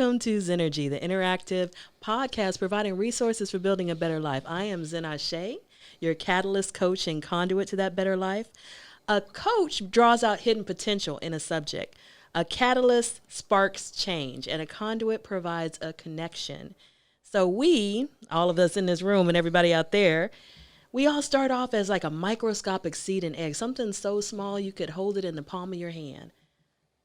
welcome to Zennurgy, the interactive podcast providing resources for building a better life. I am Zennurgy, your catalyst, coach, and conduit to that better life. A coach draws out hidden potential in a subject. A catalyst sparks change, and a conduit provides a connection. So we, all of us in this room and everybody out there, we all start off as like a microscopic seed and egg, something so small you could hold it in the palm of your hand.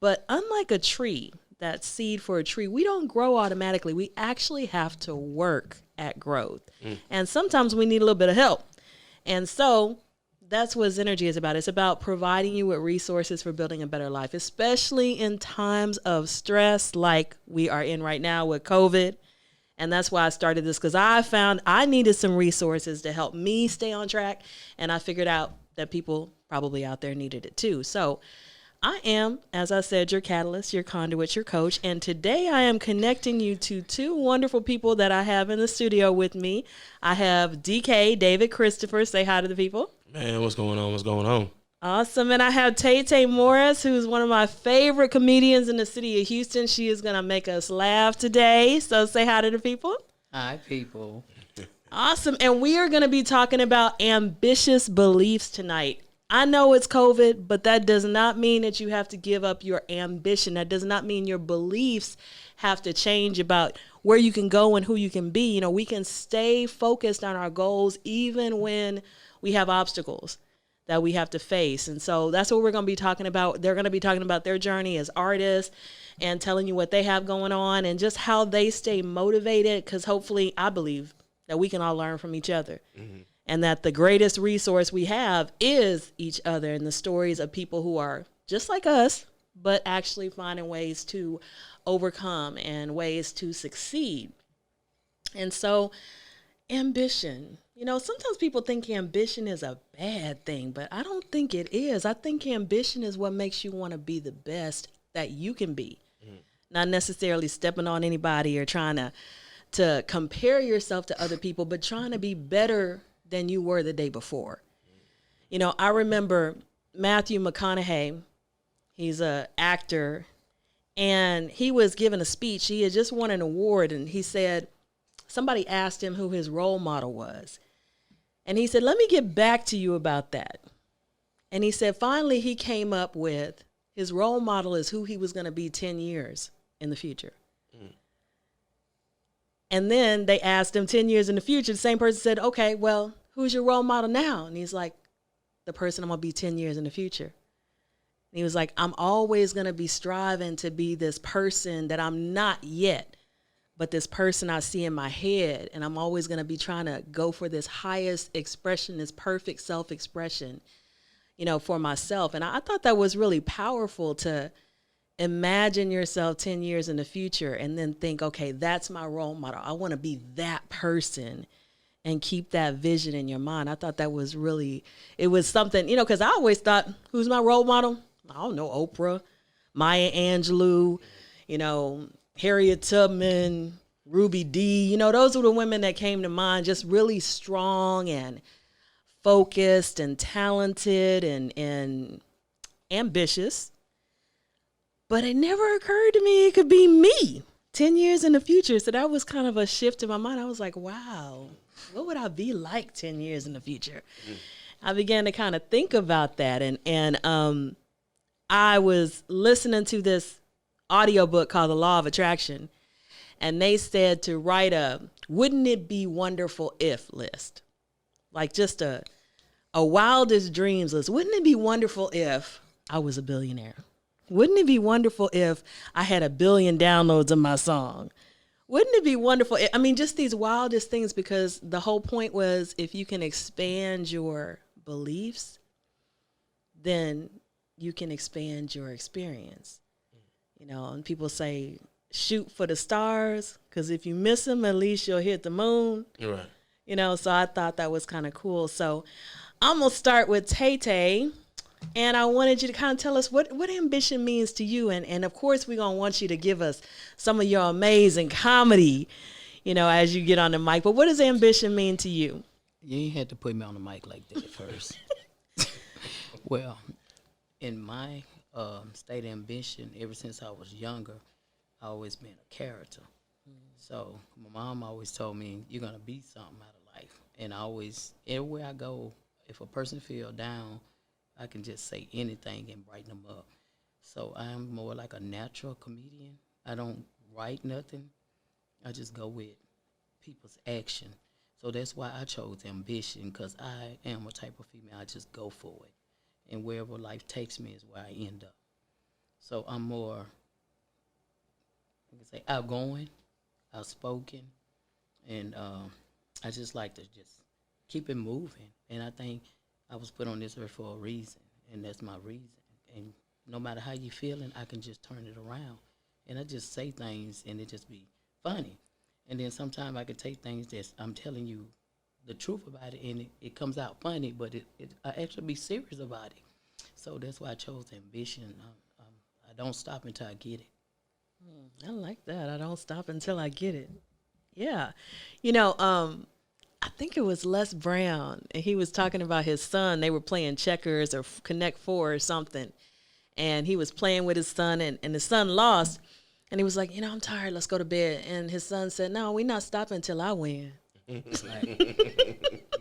But unlike a tree, that seed for a tree, we don't grow automatically. We actually have to work at growth. And sometimes we need a little bit of help. And so that's what Zennurgy is about. It's about providing you with resources for building a better life, especially in times of stress like we are in right now with COVID. And that's why I started this, because I found I needed some resources to help me stay on track. And I figured out that people probably out there needed it too. So I am, as I said, your catalyst, your conduit, your coach. And today I am connecting you to two wonderful people that I have in the studio with me. I have DK, David Christopher. Say hi to the people. Man, what's going on? What's going on? Awesome. And I have Tay Morris, who's one of my favorite comedians in the city of Houston. She is going to make us laugh today. So say hi to the people. Hi, people. Awesome. And we are going to be talking about ambitious beliefs tonight. I know it's COVID, but that does not mean that you have to give up your ambition. That does not mean your beliefs have to change about where you can go and who you can be. You know, we can stay focused on our goals even when we have obstacles that we have to face. And so that's what we're going to be talking about. They're going to be talking about their journey as artists and telling you what they have going on and just how they stay motivated, because hopefully I believe that we can all learn from each other. Mm-hmm. And that the greatest resource we have is each other and the stories of people who are just like us, but actually finding ways to overcome and ways to succeed. And so ambition, you know, sometimes people think ambition is a bad thing, but I don't think it is. I think ambition is what makes you want to be the best that you can be. Not necessarily stepping on anybody or trying to compare yourself to other people, but trying to be better than you were the day before. You know, I remember Matthew McConaughey, he's an actor, and he was giving a speech. He had just won an award, and he said, somebody asked him who his role model was. And he said, let me get back to you about that. And he said, finally, he came up with his role model is who he was going to be 10 years in the future. And then they asked him 10 years in the future, the same person said, okay, well, who's your role model now? And he's like, the person I'm going to be 10 years in the future. And he was like, I'm always going to be striving to be this person that I'm not yet, but this person I see in my head. And I'm always going to be trying to go for this highest expression, this perfect self-expression, you know, for myself. And I thought that was really powerful to imagine yourself 10 years in the future and then think, okay, that's my role model. I want to be that person and keep that vision in your mind. I thought that was really, it was something, you know, because I always thought, who's my role model? I don't know, Oprah, Maya Angelou, you know, Harriet Tubman, Ruby Dee. You know, those were the women that came to mind, just really strong and focused and talented and ambitious. But it never occurred to me it could be me 10 years in the future. So that was kind of a shift in my mind. I was like, wow, what would I be like 10 years in the future? I began to kind of think about that. And I was listening to this audiobook called The Law of Attraction. And they said to write a wouldn't it be wonderful if list. Like just a wildest dreams list. Wouldn't it be wonderful if I was a billionaire? Wouldn't it be wonderful if I had 1 billion downloads of my song? Wouldn't it be wonderful? I mean, just these wildest things, because the whole point was if you can expand your beliefs, then you can expand your experience. You know, and people say, shoot for the stars, because if you miss them, at least you'll hit the moon. Right. You know, so I thought that was kind of cool. So I'm going to start with Tay. And I wanted you to kind of tell us what ambition means to you. And of course, we're going to want you to give us some of your amazing comedy, you know, as you get on the mic. But what does ambition mean to you? You ain't had to put me on the mic like that at first. Well, in my state of ambition, ever since I was younger, I always been a character. So my mom always told me, you're going to be something out of life. And I always, everywhere I go, if a person feel down, I can just say anything and brighten them up. So I'm more like a natural comedian. I don't write nothing. I just go with people's action. So that's why I chose ambition, because I am a type of female. I just go for it. And wherever life takes me is where I end up. So I'm more, I can say, outgoing, outspoken, and I just like to just keep it moving. And I think I was put on this earth for a reason, and that's my reason. And no matter how you feeling, I can just turn it around. And I just say things, and it just be funny. And then sometimes I can take things that I'm telling you the truth about it, and it comes out funny, but I actually be serious about it. So that's why I chose ambition. I don't stop until I get it. I like that. I don't stop until I get it. Yeah. I think it was Les Brown, and he was talking about his son. They were playing checkers or Connect Four or something, and he was playing with his son, and his son lost, and he was like, I'm tired, let's go to bed. And his son said, no, we're not stopping until I win.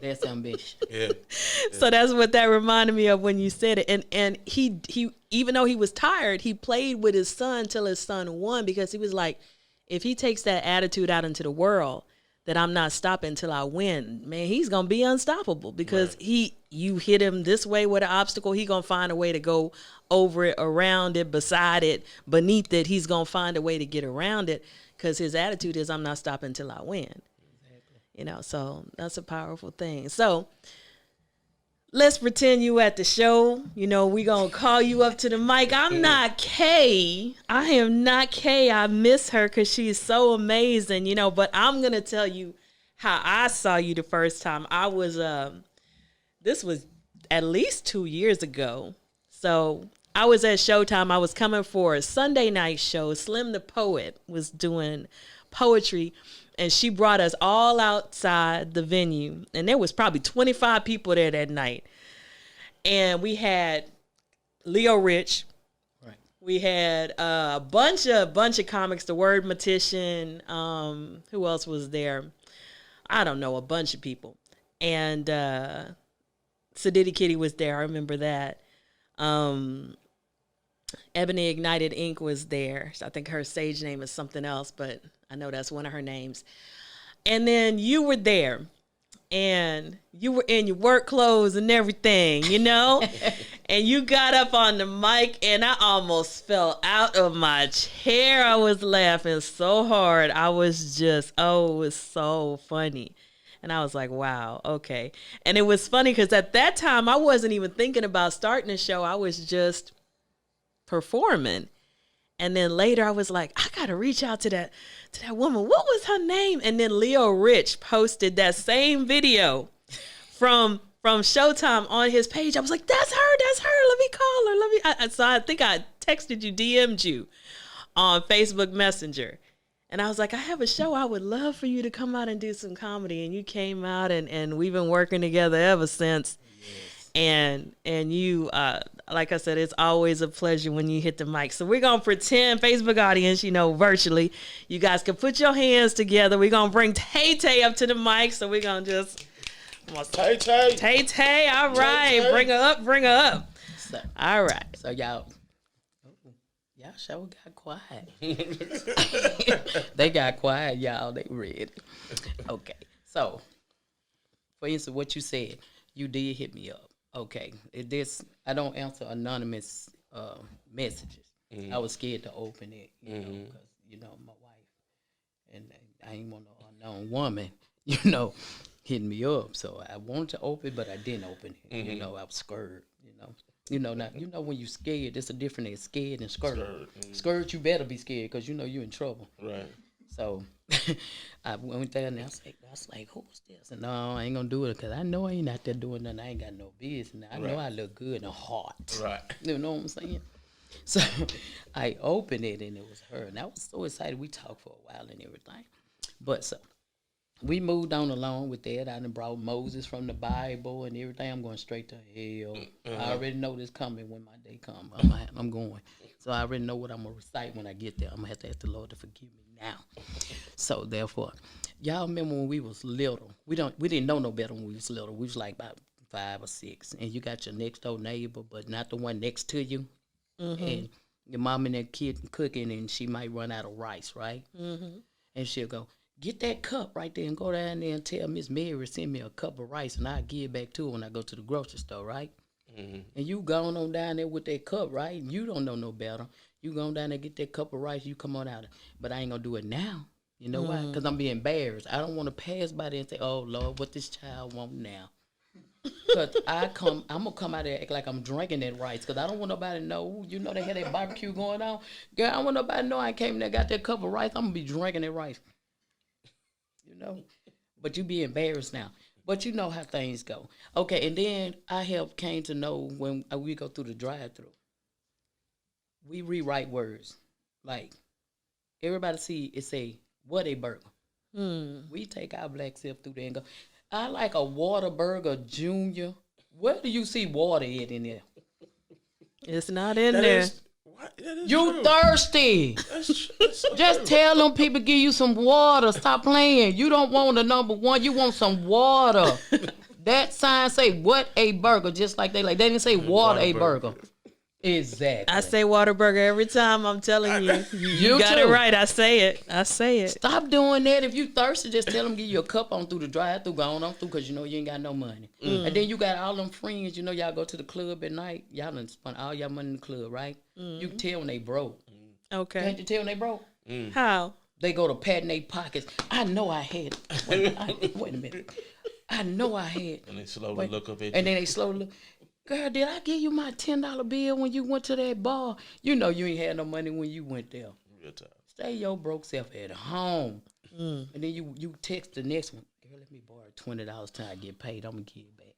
That's ambition. Yeah. So that's what that reminded me of when you said it. And he even though he was tired, he played with his son till his son won, because he was like, if he takes that attitude out into the world, that I'm not stopping till I win, man, he's gonna be unstoppable, because you hit him this way with an obstacle, he gonna find a way to go over it, around it, beside it, beneath it. He's gonna find a way to get around it, because his attitude is, I'm not stopping till I win. So that's a powerful thing. So let's pretend you at the show. We gonna call you up to the mic. I'm not Kay. I am not Kay. I miss her because she's so amazing, but I'm gonna tell you how I saw you the first time. I was this was at least 2 years ago. So I was at Showtime. I was coming for a Sunday night show. Slim the Poet was doing poetry, and she brought us all outside the venue. And there was probably 25 people there that night. And we had Leo Rich. Right. We had a bunch of comics, The Word Matician. Who else was there? I don't know, a bunch of people. And Sadiddy Kitty was there. I remember that. Ebony Ignited Ink was there. I think her stage name is something else, but I know that's one of her names. And then you were there, and you were in your work clothes and everything, and you got up on the mic, and I almost fell out of my chair. I was laughing so hard. I was just, it was so funny. And I was like, wow, okay. And it was funny because at that time, I wasn't even thinking about starting a show. I was just performing. And then later I was like, I gotta reach out to that woman. What was her name? And then Leo Rich posted that same video from Showtime on his page. I was like, that's her. Let me call her. So I think I texted you, DM'd you on Facebook Messenger. And I was like, I have a show. I would love for you to come out and do some comedy. And you came out, and we've been working together ever since. Yes. And you, like I said, it's always a pleasure when you hit the mic. So we're going to pretend, Facebook audience, virtually, you guys can put your hands together. We're going to bring Tay-Tay up to the mic. So we're going to just... Tay-Tay. Tay-Tay, all right. Tay-Tay. Bring her up. So, all right. So y'all sure got quiet. They got quiet, y'all. They ready. Okay. So, for instance, what you said, you did hit me up. Okay. I don't answer anonymous messages. Mm-hmm. I was scared to open it, because, my wife, and I ain't want no unknown woman, hitting me up. So I wanted to open, but I didn't open it. Mm-hmm. I was scared, Now, when you scared, it's a different than scared and scared. Mm-hmm. Scared, you better be scared, because you're in trouble. Right. So I went there, and I was like, who's this? And no, I ain't gonna do it, because I know I ain't out there doing nothing. I ain't got no business. I know I look good and hot. Right. You know what I'm saying? So I opened it, and it was her, and I was so excited. We talked for a while and everything. But so we moved on along with that. I done brought Moses from the Bible and everything. I'm going straight to hell. I already know this coming when my day come. I'm going. So I already know what I'm going to recite when I get there. I'm going to have to ask the Lord to forgive me now. So therefore, y'all remember when we was little. We didn't know no better when we was little. We was like about 5 or 6. And you got your next door neighbor, but not the one next to you. And your mom and that kid cooking, and she might run out of rice, right? And she'll go, get that cup right there and go down there and tell Miss Mary send me a cup of rice, and I'll give it back to her when I go to the grocery store, right? And you going on down there with that cup, right? And you don't know no better. You go on down there, get that cup of rice, you come on out. But I ain't going to do it now. You know why? Because I'm being embarrassed. I don't want to pass by there and say, oh, Lord, what this child want now? Because I'm going to come out there act like I'm drinking that rice, because I don't want nobody to know. You know they had that barbecue going on. Girl, I don't want nobody to know I came there, got that cup of rice. I'm going to be drinking that rice. You know? But you be embarrassed now. But you know how things go. Okay, and then I have came to know when we go through the drive-thru, we rewrite words. Like, everybody see it say, what a burger. We take our black self through there and go, I like a Whataburger Junior. Where do you see water in there? It's not in there. That is You true. thirsty. That's so Just true. tell them people give you some water. Stop playing. You don't want the number one. You want some water. That sign say, what a burger. Just like they didn't say water a burger. Exactly. I say Whataburger every time. I'm telling you. You got too. it right. I say it. Stop doing that. If you thirsty, just tell them give you a cup on through the drive-through, go on through, because you know you ain't got no money. And then you got all them friends, you know, y'all go to the club at night. Y'all done spend all your money in the club, right? You can tell when they broke. Okay. Can't you tell when they broke? How? They go to patting their pockets. I know I had it. Wait a minute. I know I had. And they slowly look up at you. And then they slowly look. Girl, did I give you my $10 bill when you went to that bar? You know you ain't had no money when you went there. Real time. Stay your broke self at home. And then you text the next one. Girl, let me borrow $20 till I get paid. I'm going to give it back.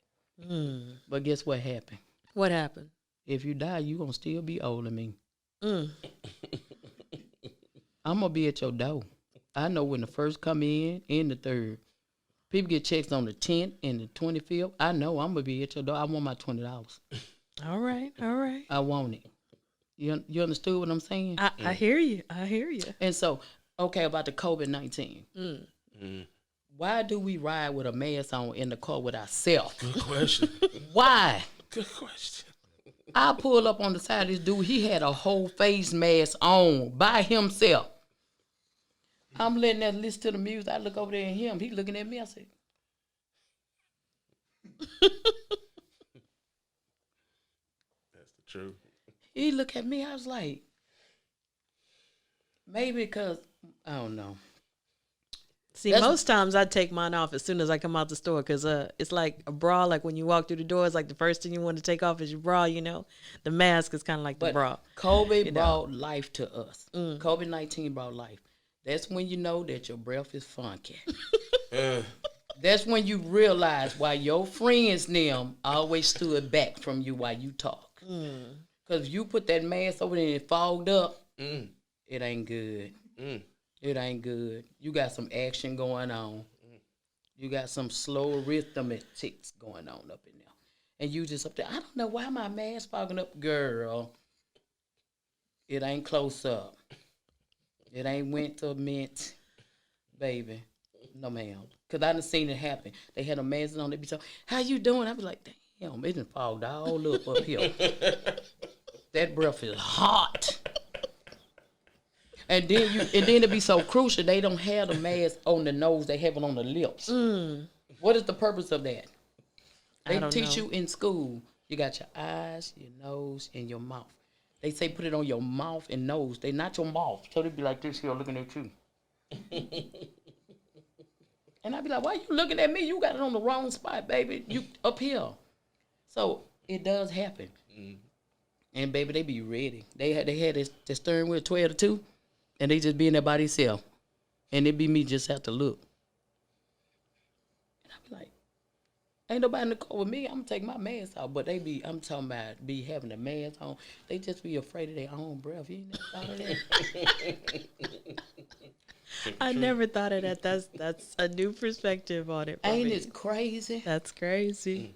But guess what happened? What happened? If you die, you going to still be owing me. I'm going to be at your door. I know when the first come in and the third. People get checks on the 10th and the 25th. I know I'm going to be at your door. I want my $20. All right. I want it. You understood what I'm saying? I hear you. And so, okay, about the COVID-19. Why do we ride with a mask on in the car with ourselves? Good question. Why? Good question. I pulled up on the side of this dude. He had a whole face mask on by himself. I'm letting that listen to the music. I look over there at him. He looking at me. I said, That's the truth. he look at me. I was like, maybe because, I don't know. See, most times I take mine off as soon as I come out the store, because it's like a bra. Like when you walk through the door, it's like the first thing you want to take off is your bra, you know. The mask is kind of like the bra. COVID brought life to us. COVID-19 brought life. That's when you know that your breath is funky. That's when you realize why your friends them always stood back from you while you talk. Because if you put that mask over there and it fogged up, it ain't good. It ain't good. You got some action going on. You got some slow arithmetics going on up in there. And you just up there, I don't know why my mask fogging up. Girl, it ain't close up. It ain't went to mint, baby. No, ma'am. Because I done seen it happen. They had a mask on. They be so, how you doing? I be like, damn, it done fogged all up here. That breath is hot. And then it be so crucial. They don't have the mask on the nose. They have it on the lips. What is the purpose of that? They teach you in school. You got your eyes, your nose, and your mouth. They say put it on your mouth and nose. They not your mouth. So they be like this here looking at you. And I be like, why you looking at me? You got it on the wrong spot, baby. You up here. So it does happen. And baby, they be ready. They had this steering wheel 12 to 2. And they just be in there by themselves. And it be me just have to look. And I be like, Ain't nobody in the car with me. I'm gonna take my mask off. But I'm talking about be having a mask on. They just be afraid of their own breath. You ain't never thought of that? I never thought of that. That's a new perspective on it. Ain't it crazy? That's crazy.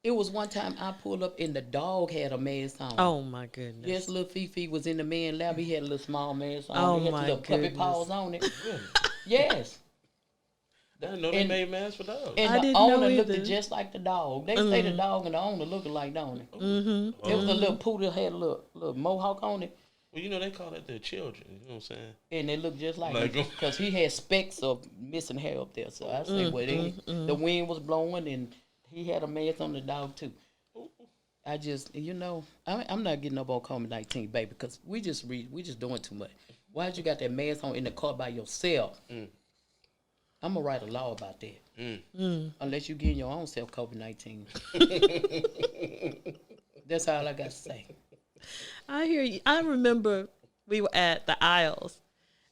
It was one time I pulled up and the dog had a mask on. Oh my goodness. Yes, little Fifi was in the man lab. He had a little small mask on. Oh He had my the little puppy goodness. paws on it. Yes. I didn't know they made masks for dogs. And I the didn't know owner looked either. just like the dog. They say the dog and the owner looking like, don't it? Mm-hmm. It was a little poodle had a little mohawk on it. Well, you know, they call it their children. You know what I'm saying? And they look just like Like him. 'em. Because he had specks of missing hair up there. So I say, well, the wind was blowing and he had a mask on the dog too. I just, I'm not getting up on COVID-19, baby, because we just doing too much. Why'd you got that mask on in the car by yourself? I'm going to write a law about that. Unless you getting your own self COVID-19. That's all I got to say. I hear you. I remember we were at the Isles,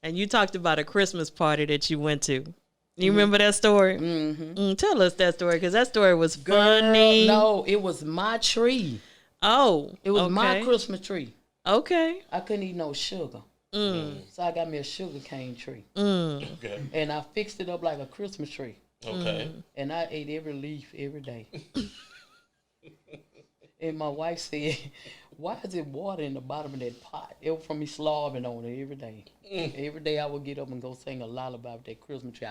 and you talked about a Christmas party that you went to. You remember that story? Mm-hmm. Tell us that story, because that story was funny. No, it was my tree. Oh, It was my okay. Christmas tree. Okay. I couldn't eat no sugar. So I got me a sugar cane tree. Okay. And I fixed it up like a Christmas tree. Okay. And I ate every leaf every day. And my wife said, why is it water in the bottom of that pot? It was from me slobbing on it every day. Every day I would get up and go sing a lullaby with that Christmas tree.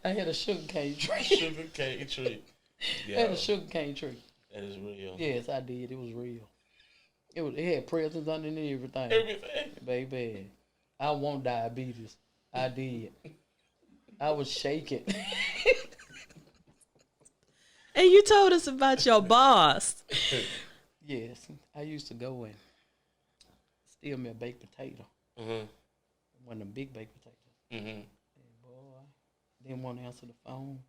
I had a sugar cane tree. Sugar cane tree. I had a sugar cane tree. That is real. Yes, I did. It was real. It had presents underneath everything. Everything. Baby, I want diabetes. I did. I was shaking. And you told us about your boss. Yes, I used to go and steal me a baked potato. Mm-hmm. One of them big baked potatoes. Mm-hmm. And boy, didn't want to answer the phone.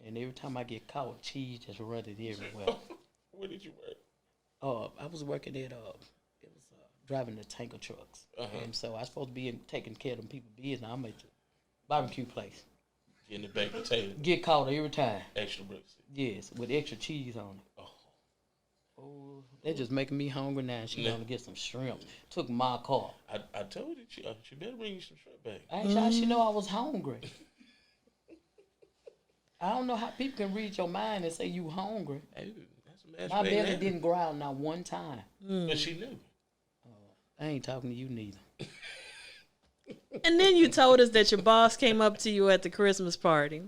And every time I get caught, cheese just running everywhere. Where did you work? I was working at it was driving the tanker trucks, and so I was supposed to be taking care of them people business. I'm at the barbecue place. Getting the baked potato. Get caught every time. Extra bricks. Yes, with extra cheese on it. Oh, they're just making me hungry now. She gonna get some shrimp. Took my car. I told you, she better bring you some shrimp back. She know I was hungry. I don't know how people can read your mind and say you hungry. Hey, that's a mashed My belly potato. didn't growl not one time. But she knew. I ain't talking to you neither. And then you told us that your boss came up to you at the Christmas party.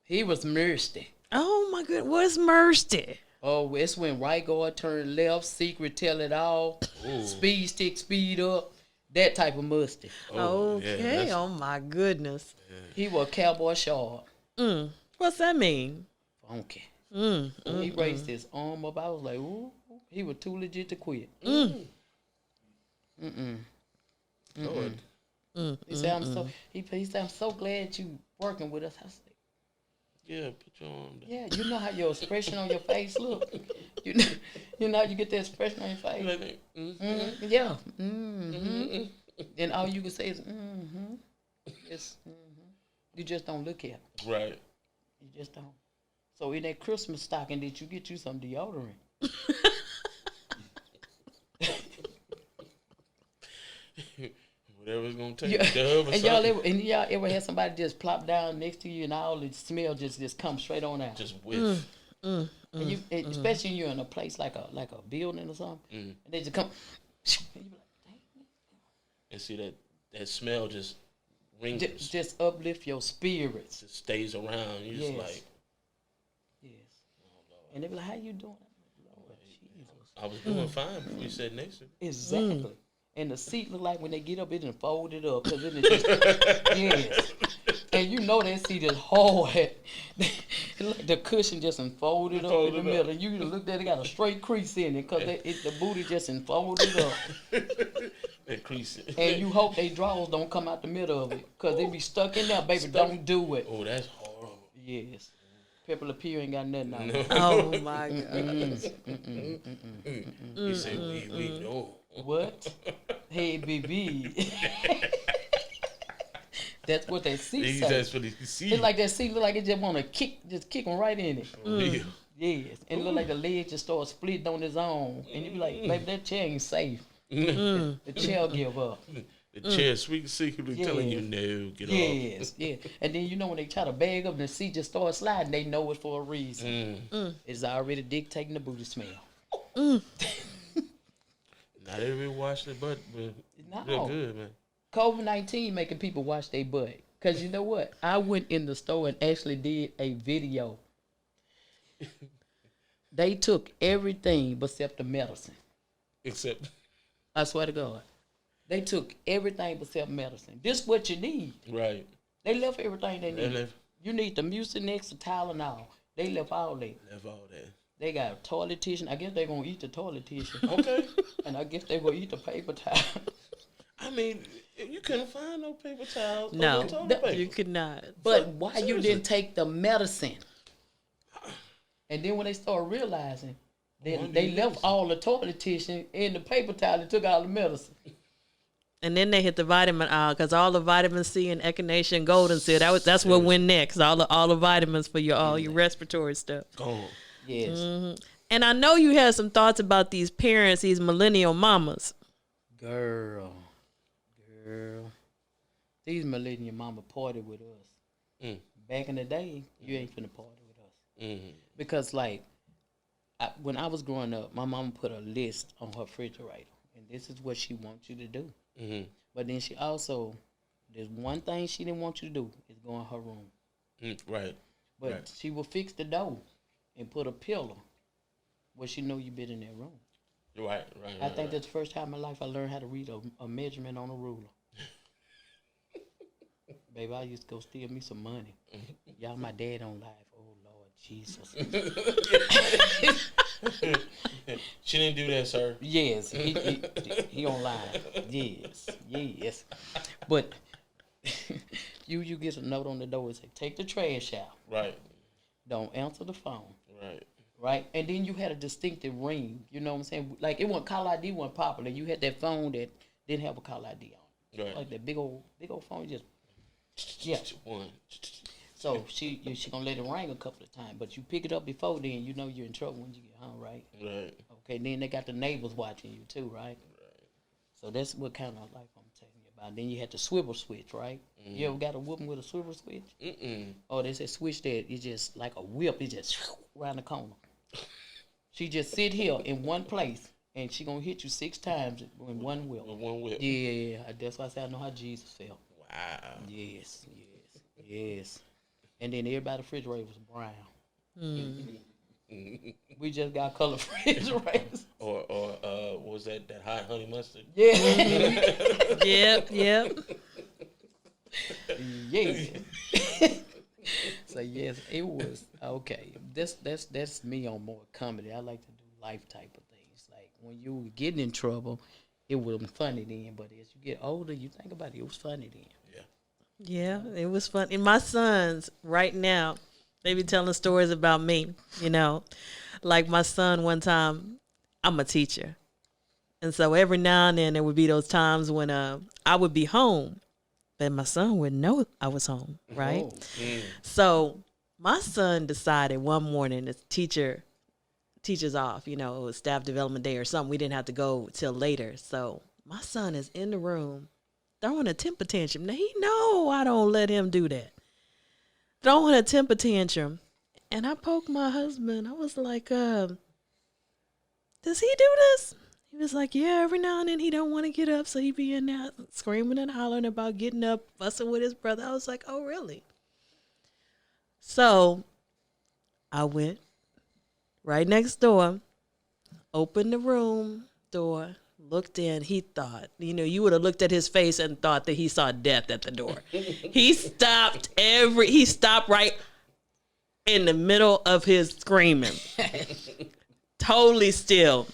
He was thirsty. Oh my goodness, what's Mercy? Oh, it's when right guard turn left, secret tell it all, speed stick, speed up, that type of musty. Okay, oh my goodness. He was cowboy sharp, What's that mean? funky. He raised his arm up. I was like, ooh, he was too legit to quit. Lord. He said, he said, I'm so glad you working with us. I said, Yeah, put your arm down. yeah, you know how your expression on your face look. You know how you get that expression on your face. Like, Yeah. And all you can say is Yes. You just don't look at it. Right. You just don't. So in that Christmas stocking, did you get you some deodorant? Whatever it's gonna take. Yeah. Dove or And something. y'all ever had somebody just plop down next to you and all the smell just come straight on out? Just whiff. And you, especially when you're in a place like a building or something, and they just come. And you be like, dang. And see that smell just rings. Just uplift your spirits. Just stays around. You just Yes. like, Yes. And they be like, how you doing? Lord Jesus. I was doing fine before you said next to me. Exactly. And the seat look like when they get up, it done folded up. Cause it just, yes. And you know that seat is hard. The cushion just unfolded up in the middle. And you looked at it, got a straight crease in it. Cause the booty just unfolded up. That crease. And you hope they drawers don't come out the middle of it. Cause they be stuck in there, baby. Don't do it. Oh, that's horrible. Yes. Pepper Le Pew ain't got nothing on it. Oh my God. He said, we know. What? Hey, baby. That's what that seat He's say. that's what he see. It's like that seat look like it just want to kick him right in it. Yeah. Yes, and it look like the leg just start splitting on his own, and you be like, baby, that chair ain't safe. The chair will give up. The chair sweet secretly telling you no, get off. Yes, yeah. And then you know when they try to bag up and the seat just start sliding, they know it for a reason. It's already dictating the booty smell. Not everybody wash their butt, but No. real good, man. COVID-19 making people wash their butt. Cause you know what? I went in the store and actually did a video. They took everything except the medicine. Except, I swear to God. They took everything except medicine. This is what you need. right. They left everything they They need. left, You need the Mucinex, the Tylenol. They left all that. left all that. They got toilet tissue. I guess they're going to eat the toilet tissue. Okay. And I guess they're going to eat the paper towel. I mean, you couldn't find no paper towels. or No, no toilet paper. you could not. But why you Seriously. didn't take the medicine? And then when they start realizing that they left all the toilet tissue in the paper towel and took all the medicine. And then they hit the vitamin aisle because all the vitamin C and echinacea and golden seal, that's what went next. All the vitamins for all your respiratory stuff. Gone. Yes. And I know you had some thoughts about these parents, these millennial mamas. Girl. These millennial mama party with us. Back in the day, you ain't finna party with us. Because like, when I was growing up, my mama put a list on her refrigerator. And this is what she wants you to do. But then she also, there's one thing she didn't want you to do, is go in her room. Right. But Right. she will fix the door and put a pillow where she know you been in that room. Right. I think that's the first time in my life I learned how to read a measurement on a ruler. Baby, I used to go steal me some money. Y'all, my dad on live. Oh, Lord Jesus. She didn't do that, sir. Yes, he on live. Yes. But you get a note on the door and say, take the trash out. Right. Don't answer the phone. Right. Right? And then you had a distinctive ring. You know what I'm saying? Like, it wasn't call ID wasn't popular. You had that phone that didn't have a call ID on it. Right. Like that big old phone. You just, yeah. One. So she gonna let it ring a couple of times, but you pick it up before then, you know you're in trouble when you get home, right? Right. Okay, then they got the neighbors watching you too, right? So that's what kind of life I'm telling you about. Then you had the swivel switch, right? You ever got a whooping with a swivel switch? Oh, there's a switch that is just like a whip. It just around the corner. She just sit here in one place, and she gonna hit you 6 times in one whip. With one whip. Yeah, that's why I say I know how Jesus felt. Wow. Yes. And then everybody's refrigerator was brown. We just got color refrigerators. Or what was that hot honey mustard? Yeah. Yep. Yeah. So yes, it was okay. That's me on more comedy. I like to do life type of things. Like when you were getting in trouble, it wasn't funny then, but as you get older, you think about it was funny then. Yeah, it was fun. And my sons right now, they be telling stories about me, you know. Like my son one time, I'm a teacher. And so every now and then there would be those times when I would be home, but my son wouldn't know I was home, right? So my son decided one morning, the teacher's off, you know, it was staff development day or something. We didn't have to go till later. So my son is in the room throwing a temper tantrum. Now, he know I don't let him do that. Throwing a temper tantrum. And I poked my husband. I was like, does he do this? He was like, yeah, every now and then he don't want to get up. So he be in there screaming and hollering about getting up, fussing with his brother. I was like, oh, really? So I went right next door, opened the room door, looked in. He thought, you know, you would have looked at his face and thought that he saw death at the door. He stopped right in the middle of his screaming. Totally still.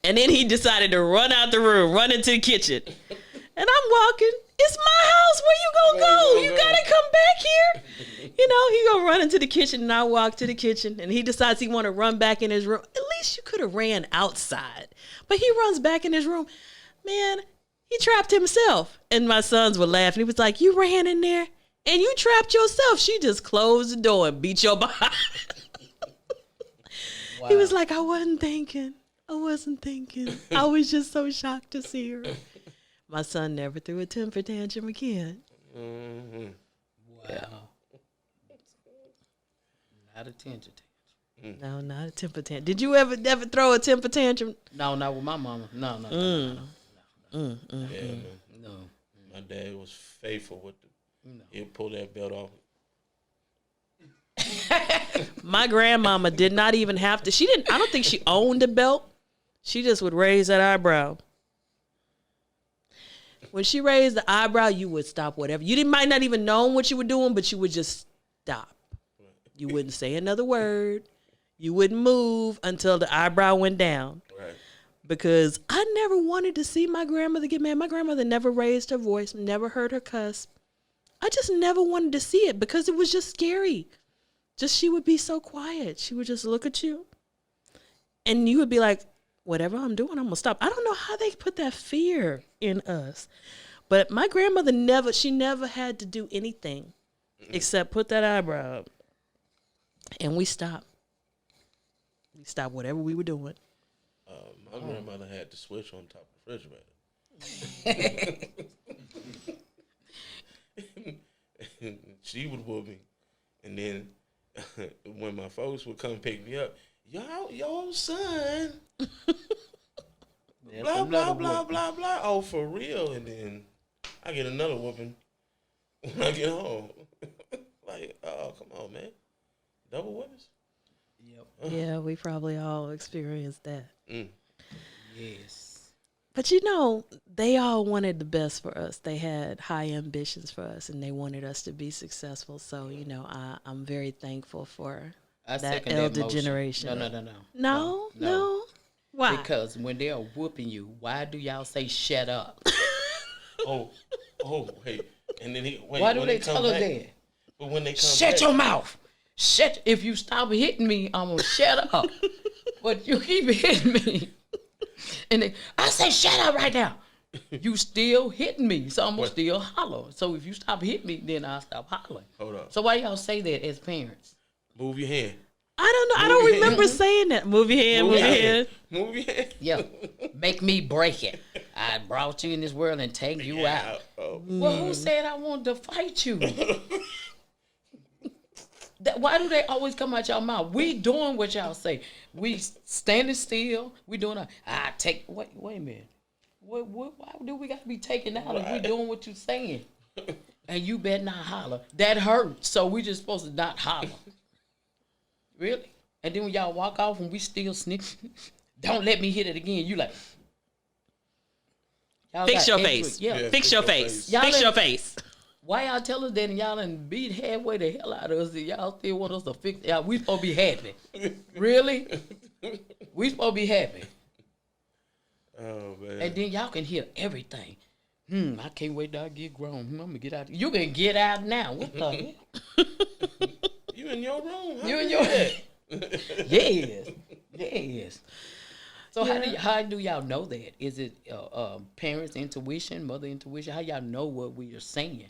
And then he decided to run out the room, run into the kitchen. And I'm walking. It's my house. Where you gonna go? You gotta come back here. You know, he gonna run into the kitchen, and I walk to the kitchen, and he decides he want to run back in his room. At least you could have ran outside. But he runs back in his room. Man, He trapped himself. And my sons were laughing. He was like, you ran in there and you trapped yourself. She just closed the door and beat your behind. Wow. He was like, I wasn't thinking. I was just so shocked to see her. My son never threw a temper tantrum again. Mm-hmm. Wow. Yeah. Not a temper tantrum. No, not a temper tantrum. Did you ever throw a temper tantrum? No, not with my mama. No. Yeah, man. No. My dad was faithful with the. No. He'd pull that belt off. My grandmama did not even have to. I don't think she owned a belt. She just would raise that eyebrow. When she raised the eyebrow, you would stop whatever. Might not even know what you were doing, but you would just stop. You wouldn't say another word. You wouldn't move until the eyebrow went down. Right. Because I never wanted to see my grandmother get mad. My grandmother never raised her voice, never heard her cuss. I just never wanted to see it because it was just scary. Just she would be so quiet. She would just look at you. And you would be like, whatever I'm doing, I'm going to stop. I don't know how they put that fear in us. But my grandmother never had to do anything except put that eyebrow up. And we stopped. We stopped whatever we were doing. My grandmother had the switch on top of the refrigerator. She would whoop me. And then when my folks would come pick me up, your son, blah, blah, blah, blah, blah. Oh, for real. And then I get another whooping when I get home. Like, oh, come on, man. Double whoopings? Yep. Yeah, we probably all experienced that. Yes. But they all wanted the best for us. They had high ambitions for us, and they wanted us to be successful. So, I'm very thankful for that elder generation. No. Why? Because when they're whooping you, why do y'all say shut up? Oh, hey. And then why do they tell us that? But when they come shut back, your mouth. If you stop hitting me, I'm going to shut up. But you keep hitting me. And I say, shut up right now. You still hitting me, so I'm going to still holler. So if you stop hitting me, then I'll stop hollering. Hold up. So why y'all say that as parents? Move your hand. I don't know. I don't remember saying that. Move your hand, move your hand. Move your hand. Yeah. Make me break it. I brought you in this world and take you out. Well, who said I wanted to fight you? Why do they always come out y'all mouth? We doing what y'all say. We standing still. We doing wait a minute. Why do we got to be taken out if we doing what you saying? And you better not holler. That hurts. So we just supposed to not holler. Really? And then when y'all walk off and we still snick, don't let me hit it again. You like. Fix your face. Yeah. Fix your face. Y'all Fix your face. Why y'all tell us that and y'all done beat halfway the hell out of us and y'all still want us to fix y'all? We supposed to be happy. Really? We supposed to be happy. Oh, man. And then y'all can hear everything. I can't wait till I get grown. I'm going to get out. You can get out now. What the hell? You in your room. You in your head. Yes. So how do y'all know that? Is it parents' intuition, mother intuition? How y'all know what we are saying?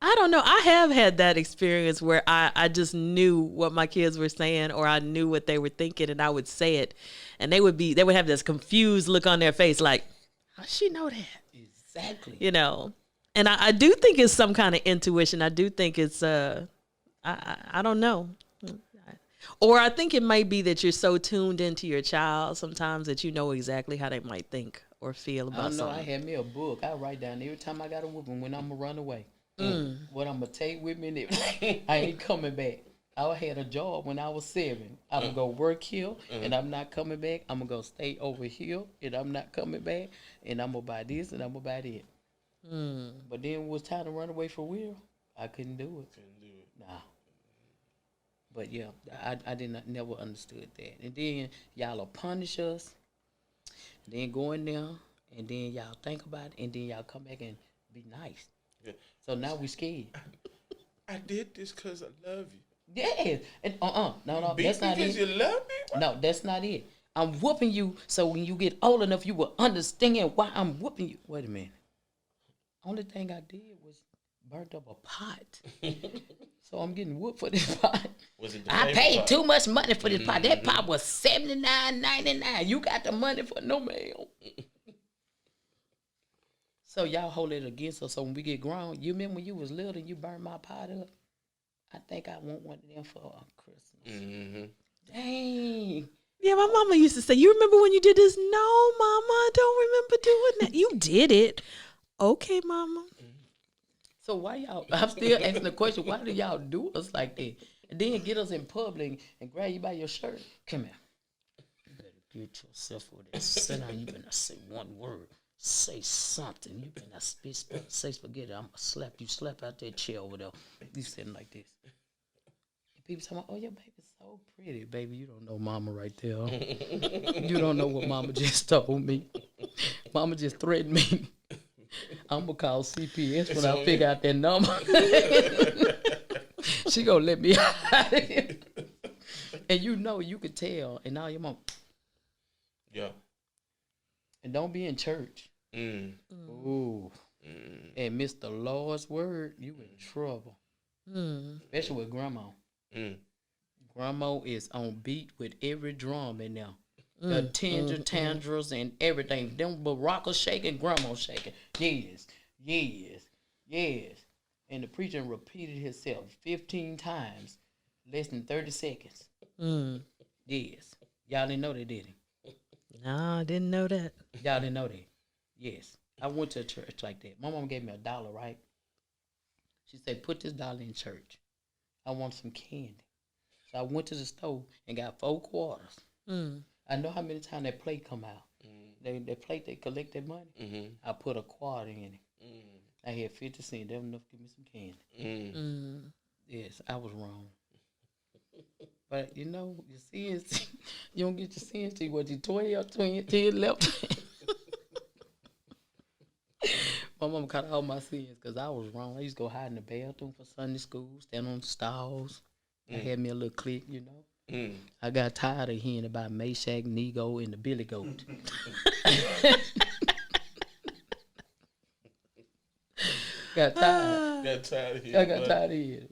I don't know. I have had that experience where I just knew what my kids were saying, or I knew what they were thinking, and I would say it, and they would have this confused look on their face, like, how'd she know that? Exactly. And I do think it's some kind of intuition. I do think it's I don't know. Or I think it might be that you're so tuned into your child sometimes that you know exactly how they might think or feel about something. I had me a book. I write down every time I got a whooping when I'm going to run away. What I'm going to take with me and everything. I ain't coming back. I had a job when I was 7. I'm going to go work here and I'm not coming back. I'm going to go stay over here and I'm not coming back. And I'm going to buy this and I'm going to buy that. But then it was time to run away for real. I couldn't do it. Nah. But yeah, I never understood that. And then y'all will punish us, then go in there, and then y'all think about it, and then y'all come back and be nice. Yeah. So now we scared. I did this because I love you. Yeah. And no, that's not it. Because you love me? What? No, that's not it. I'm whooping you so when you get old enough, you will understand why I'm whooping you. Wait a minute. Only thing I did was burnt up a pot. So I'm getting whooped for this pot. Was it the I paper paid pot? too much money for this pot. That pot was $79.99. You got the money for no mail. So y'all hold it against us. So when we get grown, you remember when you was little and you burned my pot up? I think I want one of them for Christmas. Mm-hmm. Dang. Yeah, my mama used to say, "You remember when you did this?" No, mama, I don't remember doing that. You did it. Okay, mama. So why y'all, I'm still asking the question, why do y'all do us like that? And then get us in public and grab you by your shirt. Come here. You better get yourself over there. Sit down. You better not say one word. Say something. You better not say spaghetti. I'm going to slap out that chair over there. You sitting like this. And people talking about, oh, your baby's so pretty. Baby, you don't know mama right there. You don't know what mama just told me. Mama just threatened me. I'm going to call CPS when I figure out that number. She going to let me out of here. And you know, you could tell. And now your mom. Yeah. And don't be in church. Ooh. And miss the Lord's word, you in trouble. Especially with grandma. Grandma is on beat with every drum in there. The tendrils and everything. Them baracas shaking, grandma shaking. Yes, yes, yes. And the preacher repeated himself 15 times, less than 30 seconds. Yes. Y'all didn't know that, did he? No, I didn't know that. Y'all didn't know that? Yes. I went to a church like that. My mom gave me $1, right? She said, put this dollar in church. I want some candy. So I went to the store and got 4 quarters. I know how many times that plate come out. That plate, they collect that money. I put a quarter in it. I had 50 cents. That was enough to give me some candy. Yes, I was wrong. But, you know, your sins, you don't get your sins till what, you 20 or 10 left. My mama caught all my sins because I was wrong. I used to go hide in the bathroom for Sunday school, stand on the stalls. I had me a little clique, you know. I got tired of hearing about Meshack, Nego, and the Billy Goat. Got tired. I got tired of hearing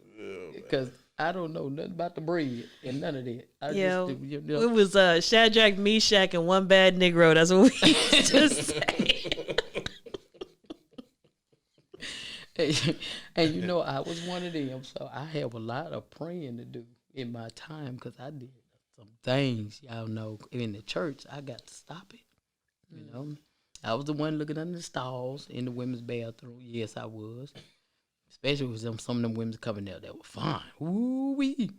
because I don't know nothing about the bread and none of that. It was Shadrach, Meshach, and one bad Negro. That's what we used to say. And you know, I was one of them, so I have a lot of praying to do in my time because I did some things, y'all know, in the church. I got to stop it, you know. I was the one looking under the stalls in the women's bathroom. Yes, I was. Especially with some of them women coming there that were fine. Ooh-wee.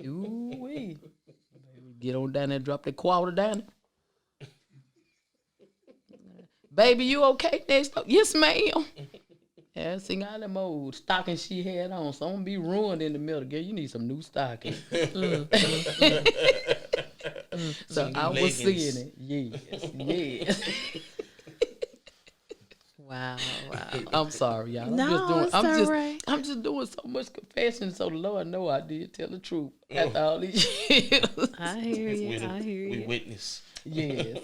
Ooh-wee. Get on down there and drop that quarter down there. Baby, you okay next door? Yes, ma'am. Yeah, sing all them old stockings she had on, so don't be ruined in the middle. Girl, you need some new stockings. So I was seeing it. Yes. Wow. I'm sorry, y'all. I'm just doing so much confession, so the Lord know I did tell the truth after all these years. I hear you. We witness. Yes.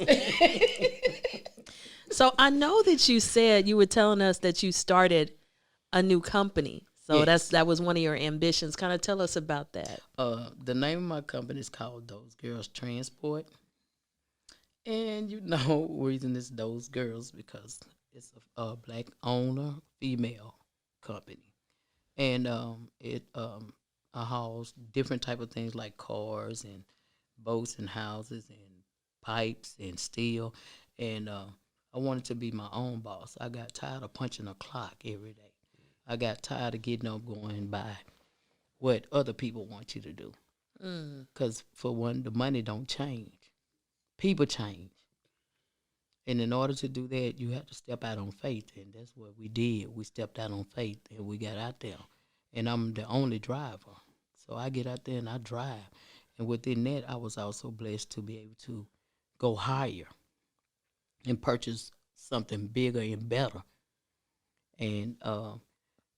So I know that you said you were telling us that you started a new company. So Yes. that was one of your ambitions. Kind of tell us about that. The name of my company is called Those Girls Transport. And you know, reason it's Those Girls because it's a black owner, female company. And it hauls different type of things like cars and boats and houses and pipes and steel. And I wanted to be my own boss. I got tired of punching a clock every day. I got tired of getting up going by what other people want you to do. Because for one, the money don't change. People change. And in order to do that, you have to step out on faith. And that's what we did. We stepped out on faith and we got out there. And I'm the only driver. So I get out there and I drive. And within that, I was also blessed to be able to go higher and purchase something bigger and better. And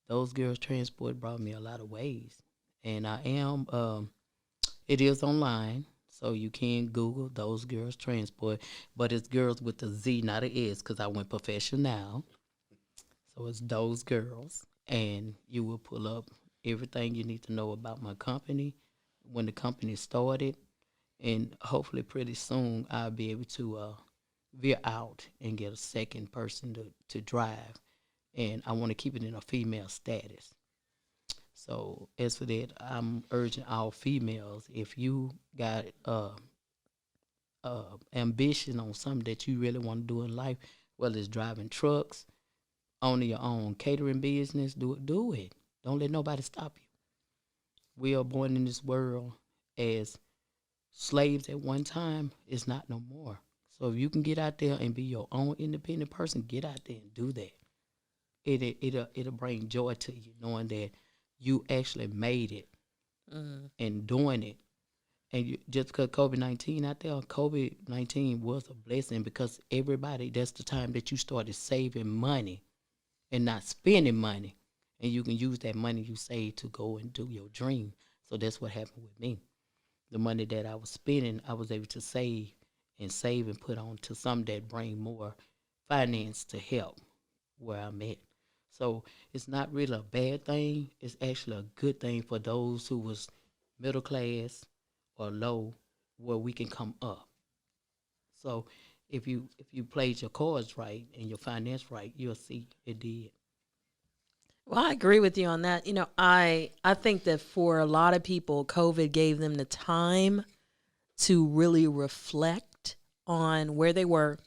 Those Girls Transport brought me a lot of ways. And I am, it is online. So you can Google Those Girls Transport, but it's girls with a Z, not a S, because I went professional. So it's Those Girls, and you will pull up everything you need to know about my company, when the company started, and hopefully pretty soon I'll be able to veer out and get a second person to drive, and I want to keep it in a female status. So as for that, I'm urging all females, if you got ambition on something that you really want to do in life, whether it's driving trucks, owning your own catering business, do it. Don't let nobody stop you. We are born in this world as slaves at one time. It's not no more. So if you can get out there and be your own independent person, get out there and do that. It'll bring joy to you knowing that you actually made it and doing it. And just because COVID-19 out there, COVID-19 was a blessing because everybody, that's the time that you started saving money and not spending money. And you can use that money you save to go and do your dream. So that's what happened with me. The money that I was spending, I was able to save and put on to some that bring more finance to help where I'm at. So it's not really a bad thing. It's actually a good thing for those who was middle class or low, where we can come up. So if you played your cards right and your finance right, you'll see it did. Well, I agree with you on that. I think that for a lot of people, COVID gave them the time to really reflect on where they were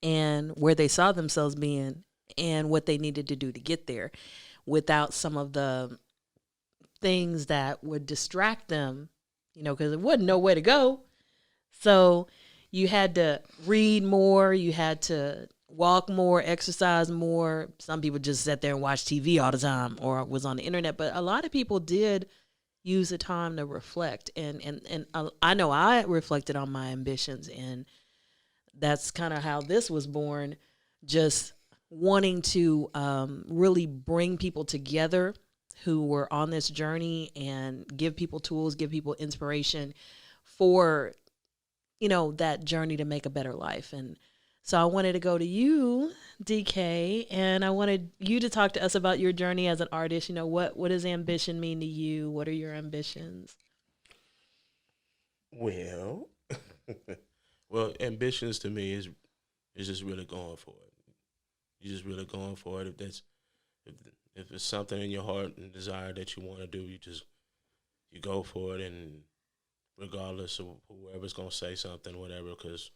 and where they saw themselves being and what they needed to do to get there without some of the things that would distract them, because there wasn't nowhere to go. So you had to read more, you had to walk more, exercise more. Some people just sat there and watched TV all the time or was on the internet, but a lot of people did use the time to reflect. And I know I reflected on my ambitions, and that's kind of how this was born, just wanting to really bring people together who were on this journey and give people tools, give people inspiration for, that journey to make a better life. And so I wanted to go to you, DK, and I wanted you to talk to us about your journey as an artist. What does ambition mean to you? What are your ambitions? Well, well, ambitions to me is just really going for it. You're just really going for it. If if it's something in your heart and desire that you want to do, you go for it, and regardless of whoever's gonna say something, whatever, because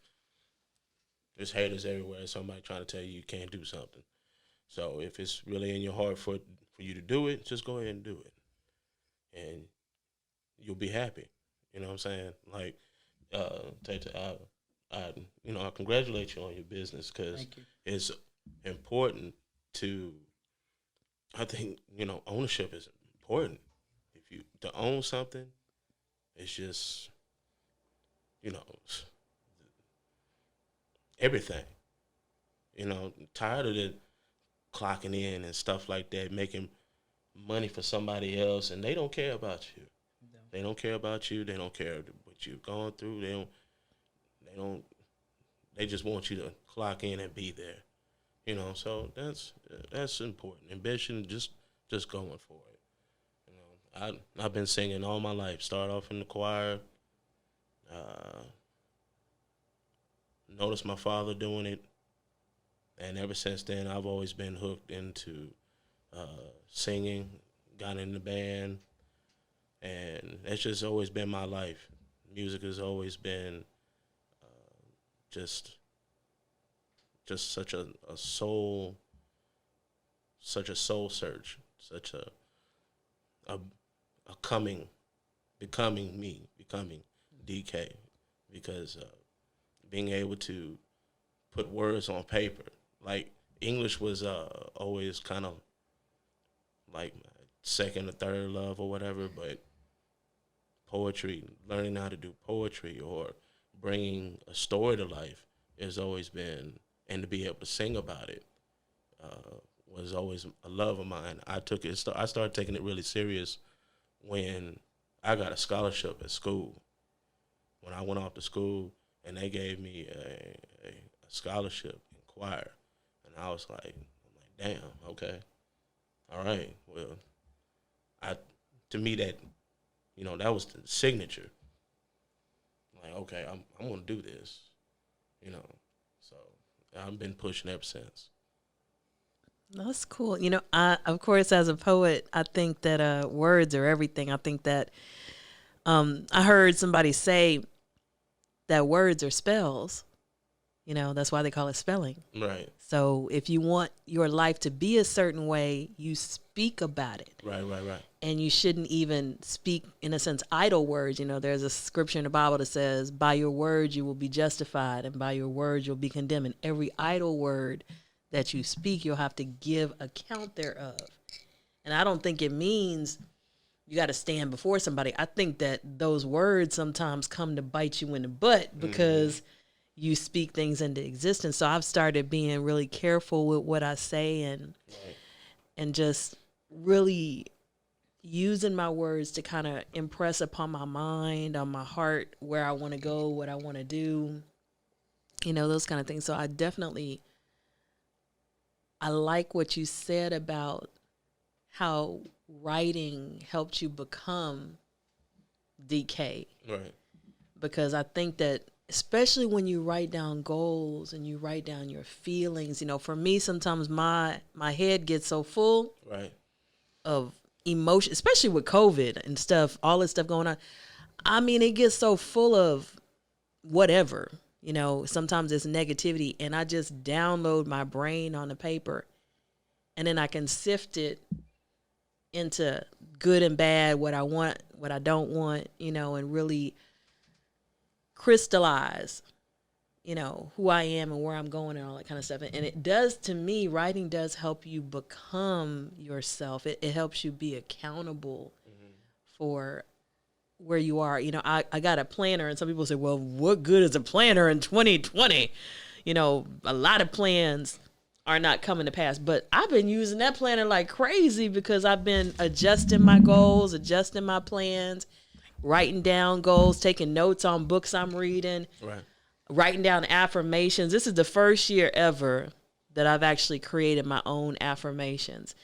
there's haters everywhere. Somebody trying to tell you can't do something. So if it's really in your heart for you to do it, just go ahead and do it, and you'll be happy. You know what I'm saying? Like, Tata, I congratulate you on your business because Thank you. it's important to. I think ownership is important. If you to own something, it's just you know everything. Tired of the clocking in and stuff like that, making money for somebody else, and they don't care about you. No. They don't care about you. They don't care what you've gone through. They don't. They don't. They just want you to clock in and be there. So that's important. Ambition, just going for it. I've been singing all my life. Start off in the choir. Uh, Noticed my father doing it, and ever since then, I've always been hooked into singing. Got in the band, and that's just always been my life. Music has always been just just a soul, such a soul search, such a coming, becoming me, becoming DK, because being able to put words on paper, like English was always kind of like my second or third love or whatever, but poetry, learning how to do poetry or bringing a story to life has always been, and to be able to sing about it was always a love of mine. I started taking it really serious when I got a scholarship at school, when I went off to school and they gave me a scholarship in choir, and I was like, damn, okay, all right, well, to me that, that was the signature. Like, okay, I'm gonna do this, so I've been pushing ever since. That's cool. Of course, as a poet, I think that words are everything. I think that I heard somebody say that words are spells. That's why they call it spelling. Right. So if you want your life to be a certain way, you speak about it. Right. And you shouldn't even speak, in a sense, idle words. There's a scripture in the Bible that says, by your words you will be justified, and by your words you'll be condemned. And every idle word that you speak, you'll have to give account thereof. And I don't think it means you got to stand before somebody. I think that those words sometimes come to bite you in the butt because you speak things into existence. So I've started being really careful with what I say and just really using my words to kind of impress upon my mind, on my heart, where I want to go, what I want to do, those kind of things. So I like what you said about how writing helped you become DK. Right. Because I think that especially when you write down goals and you write down your feelings, for me, sometimes my head gets so full of emotion, especially with COVID and stuff, all this stuff going on. I mean, it gets so full of whatever, sometimes it's negativity, and I just download my brain on the paper, and then I can sift it into good and bad, what I want, what I don't want, and really crystallize, who I am and where I'm going and all that kind of stuff. And it does, to me, writing does help you become yourself. It helps you be accountable for where you are. I got a planner, and some people say, well, what good is a planner in 2020? A lot of plans are not coming to pass. But I've been using that planner like crazy because I've been adjusting my goals, adjusting my plans, writing down goals, taking notes on books I'm reading, writing down affirmations. This is the first year ever that I've actually created my own affirmations.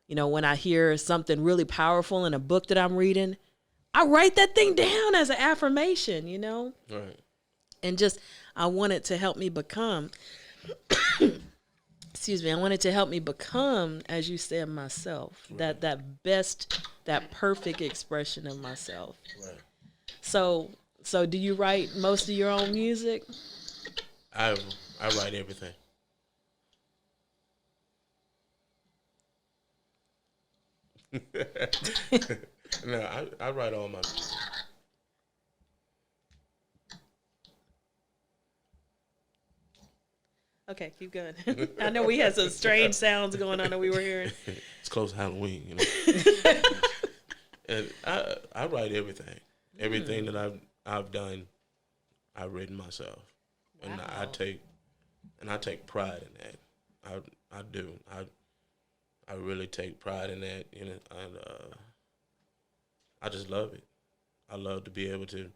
When I hear something really powerful in a book that I'm reading, I write that thing down as an affirmation, Right. And just, I want it to help me become, I want it to help me become, as you said, myself, that perfect expression of myself. Right. So do you write most of your own music? I write everything. No, I write all my music. Okay, keep going. I know we had some strange sounds going on that we were hearing. It's close to Halloween, And I write everything. Everything that I've done, I've written myself. Wow. And I take pride in that. I do. I really take pride in that, and I just love it. I love to be able to.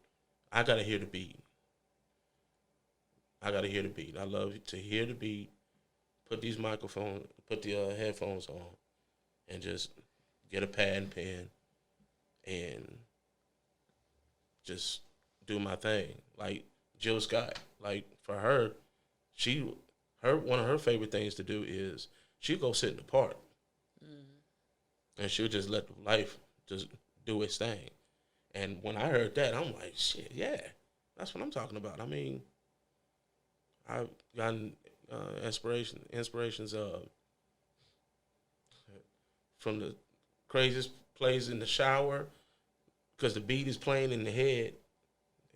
I gotta hear the beat. I love to hear the beat. Put the headphones on, and just get a pad and pen, and just do my thing. Like Jill Scott. Like for her, one of her favorite things to do is she'll go sit in the park. And she'll just let life just do its thing. And when I heard that, I'm like, shit, yeah, that's what I'm talking about. I mean, I've gotten inspirations from the craziest plays in the shower because the beat is playing in the head.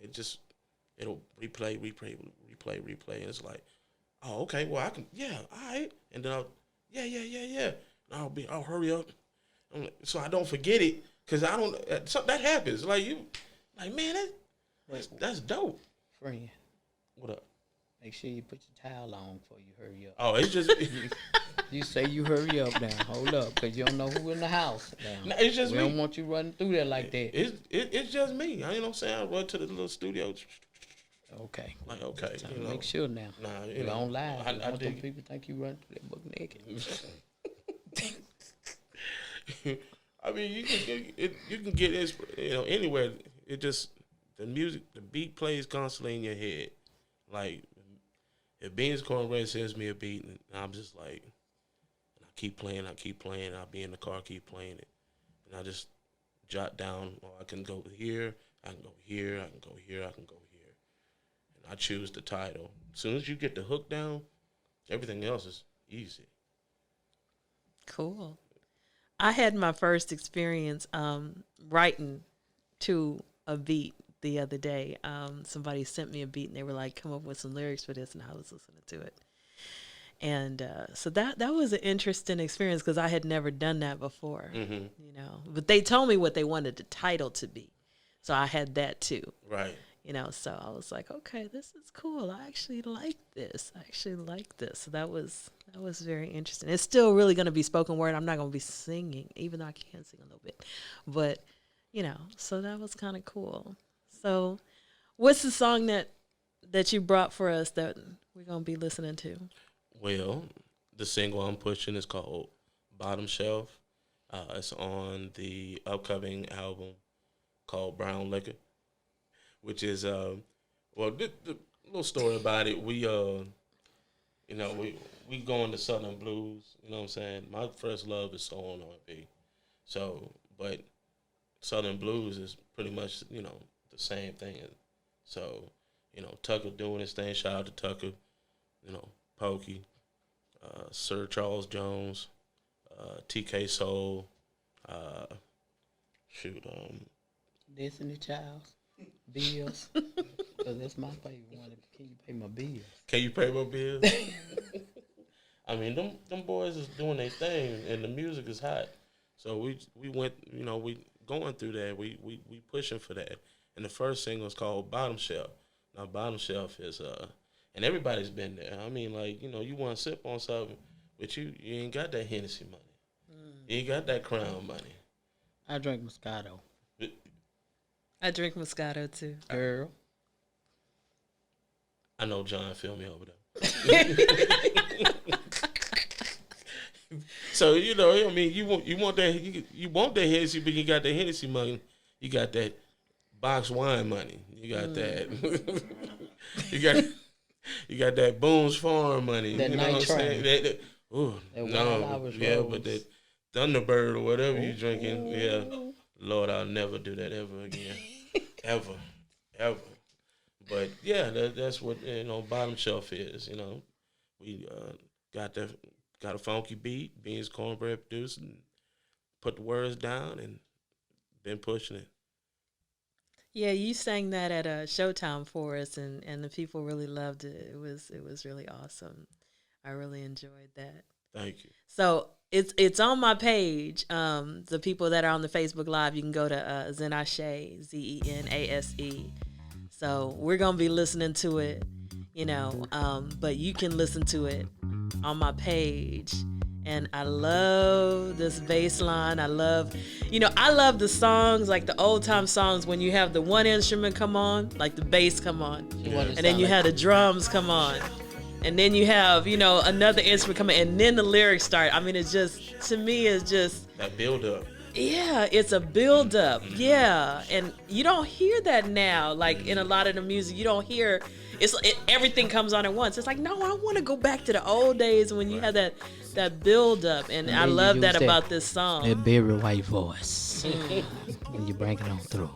It'll replay. And it's like, oh, okay, well, I can, yeah, all right. And then yeah. And I'll hurry up. So I don't forget it, because I don't. That happens. Like man, that's dope. Friend, What up? Make sure you put your towel on before you hurry up. Oh, it's just You say you hurry up now. Hold up, because you don't know who in the house now. no, it's just We me. don't want you running through there like that. It's just me. You know what I'm saying? I run to the little studio. Okay. Like, okay, Trying you to know. make sure now. Nah, you You know. don't lie. I I want them dig people think you run through that book naked. I mean, you can get this, anywhere. It just the music, the beat plays constantly in your head. Like if Beans Cornbread sends me a beat, and I'm just like, and I keep playing. I'll be in the car, keep playing it, and I just jot down. Oh, I can go here. I can go here. I can go here. I can go here, and I choose the title. As soon as you get the hook down, everything else is easy. Cool. I had my first experience writing to a beat the other day. Somebody sent me a beat and they were like, come up with some lyrics for this, and I was listening to it. And so that was an interesting experience because I had never done that before, But they told me what they wanted the title to be. So I had that too. Right. So I was like, okay, this is cool. I actually like this. So that was very interesting. It's still really going to be spoken word. I'm not going to be singing, even though I can sing a little bit. But, so that was kind of cool. So what's the song that you brought for us that we're going to be listening to? Well, the single I'm pushing is called Bottom Shelf. It's on the upcoming album called Brown Liquor, which is, the little story about it. We go into Southern blues, you know what I'm saying? My first love is soul and R&B. So, but Southern blues is pretty much, the same thing. So, Tucker doing his thing. Shout out to Tucker, Pokey, Sir Charles Jones, TK Soul, Destiny Child, Bills. Because that's my favorite one. Can you pay my bills? Can you pay my bills? I mean, them boys is doing their thing, and the music is hot. So we went, we going through that. We pushing for that. And the first single is called Bottom Shelf. Now, Bottom Shelf is, and everybody's been there. I mean, like, you want to sip on something, but you ain't got that Hennessy money. You ain't got that Crown money. I drink Moscato. I drink Moscato too. Girl. I know John feel me over there. So, I mean, you want that Hennessy, but you got that Hennessy money. You got that box wine money. You got that. you got that Boone's Farm money. That you know night what I'm saying? that But that Thunderbird or whatever you drinking, yeah. Lord, I'll never do that ever again, ever. But yeah, that's what Bottom Shelf is. We got a funky beat, Beans Cornbread produced, and put the words down and been pushing it. Yeah, you sang that at Showtime for us, and the people really loved it. It was really awesome. I really enjoyed that. Thank you. So it's on my page. The people that are on the Facebook Live, you can go to Zennurgy, Zenase. So we're gonna be listening to it, but you can listen to it on my page. And I love this bass line. I love the songs, like the old time songs when you have the one instrument come on, like the bass come on, and then you have the drums come on, and then you have another instrument come in, and then the lyrics start. I mean, it's just, to me, it's just that build up. Yeah, it's a build up. Yeah, and you don't hear that now. Like in a lot of the music, you don't hear. Everything comes on at once. It's like, no, I want to go back to the old days when you had that build up, and I love that about this song. That Barry White voice when you bring it on through.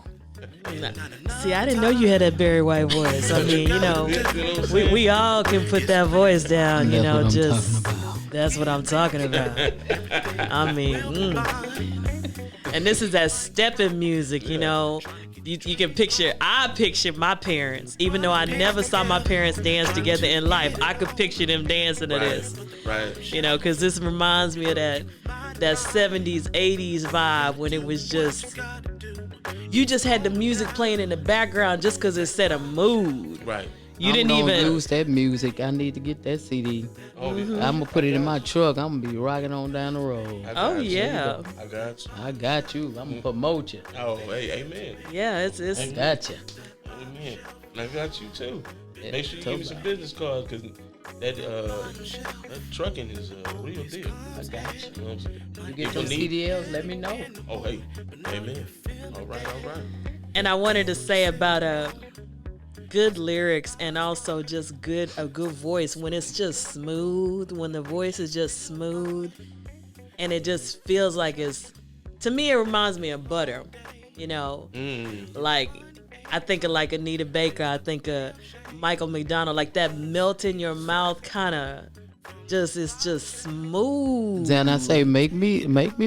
See, I didn't know you had that Barry White voice. I mean, we all can put that voice down. That's what I'm talking about. I mean, and this is that stepping music, You can picture, I picture my parents, even though I never saw my parents dance together in life. I could picture them dancing to this. Right. Because this reminds me of that 70s, 80s vibe when it was just, you just had the music playing in the background just because it set a mood. Right. You I'm didn't gonna even. use that music. I need to get that CD. Oh, I'm gonna put it in my truck. I'm gonna be rocking on down the road. I Oh got you. yeah, I got you. I got you. I'm gonna promote you. Oh, hey, amen. yeah. It's Got you. Amen. And I got you too. Yeah, Make sure you give me some business cards because that trucking is a real deal. I got you. You know what I'm saying? You get People your need- CDLs, let me know. Oh, hey, amen. All right. And I wanted to say about good lyrics and also just a good voice when it's just smooth, when the voice is just smooth and it just feels like to me it reminds me of butter, you know. Like I think of like Anita Baker, I think of Michael McDonald, like that melt in your mouth kind of it's just smooth. Then I say, make me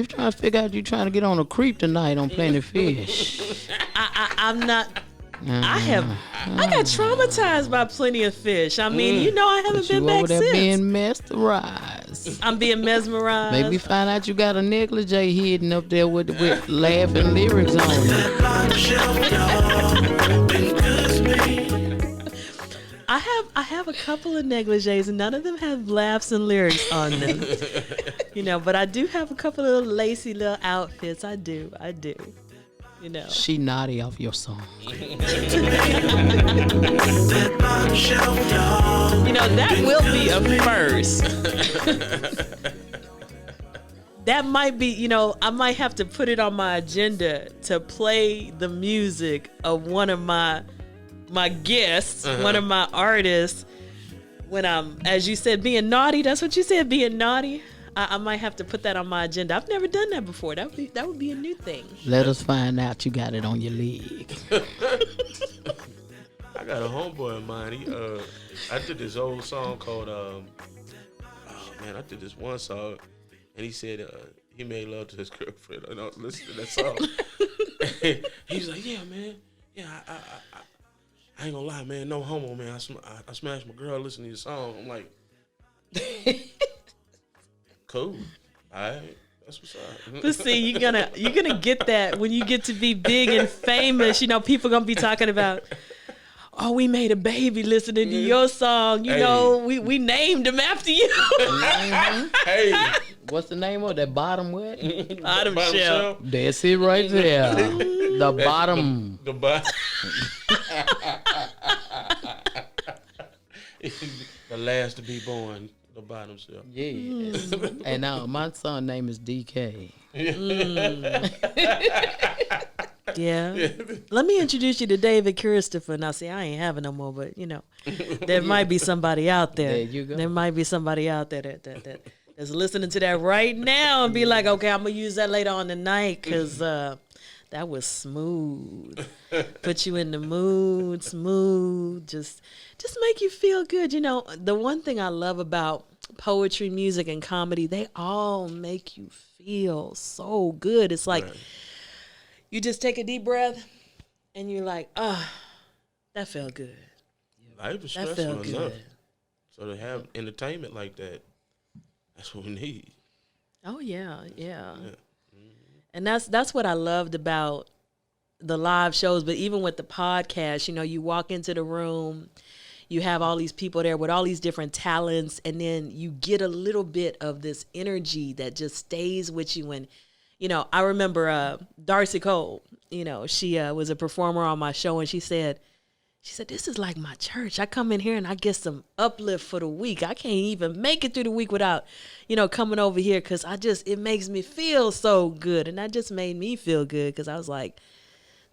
try to figure out you trying to get on a creep tonight on Plenty Fish. I'm not. I got traumatized by Plenty of Fish. I mean, you know, I haven't been You back over there since. being mesmerized. I'm being mesmerized. Maybe find out you got a negligee hidden up there with laughing lyrics on it. I have a couple of negligees, and none of them have laughs and lyrics on them. You know, but I do have a couple of lacy little outfits. I do. You know. She naughty off your song. You know, that will be a first. That might be, you know, I might have to put it on my agenda to play the music of one of my guests, one of my artists, when I'm, as you said, being naughty. That's what you said, being naughty. I might have to put that on my agenda. I've never done that before. That would be a new thing. Let us find out you got it on your leg. I got a homeboy of mine. He I did this old song called I did this one song, and he said he made love to his girlfriend. I don't listen to that song. He's like, yeah, man, yeah, I ain't gonna lie, man, no homo, man. I smashed my girl listening to your song. I'm like, cool, all right. That's what's up. But see, you're gonna get that when you get to be big and famous. You know, people gonna be talking about, oh, we made a baby listening to your song. You know, we named him after you. Hey, What's the name of that bottom what? Bottom shelf. That's it right there. The bottom. the bottom. The last to be born. The bottom shelf. Yeah. And now my son name is DK. Yeah. Let me introduce you to David Christopher. Now, see, I ain't having no more, but you know, there might be somebody out there. There you go. There might be somebody out there that's listening to that right now and be like, okay, I'm gonna use that later on tonight because that was smooth. Put you in the mood, smooth. Just make you feel good. You know, the one thing I love about poetry, music, and comedy, they all make you feel so good. It's like you just take a deep breath and you're like, that felt good. Life is That stressful felt enough. good. So to have entertainment like that, that's what we need. Oh yeah. And that's what I loved about the live shows. But even with the podcast, you know, you walk into the room, you have all these people there with all these different talents, and then you get a little bit of this energy that just stays with you. And, you know, I remember Darcy Cole, you know, she was a performer on my show, and she said, this is like my church. I come in here and I get some uplift for the week. I can't even make it through the week without, you know, coming over here because it makes me feel so good. And that just made me feel good because I was like,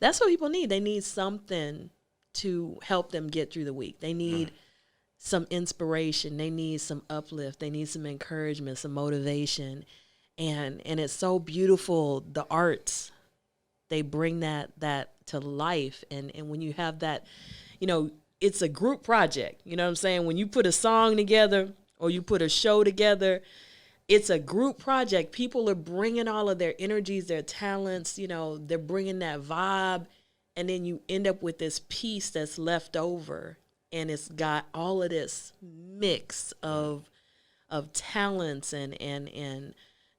that's what people need. They need something to help them get through the week. They need some inspiration. They need some uplift. They need some encouragement, some motivation. And it's so beautiful. The arts, they bring that to life. And when you have that, you know, it's a group project. You know what I'm saying? When you put a song together or you put a show together, it's a group project. People are bringing all of their energies, their talents, you know, they're bringing that vibe. And then you end up with this piece that's left over. And it's got all of this mix of talents and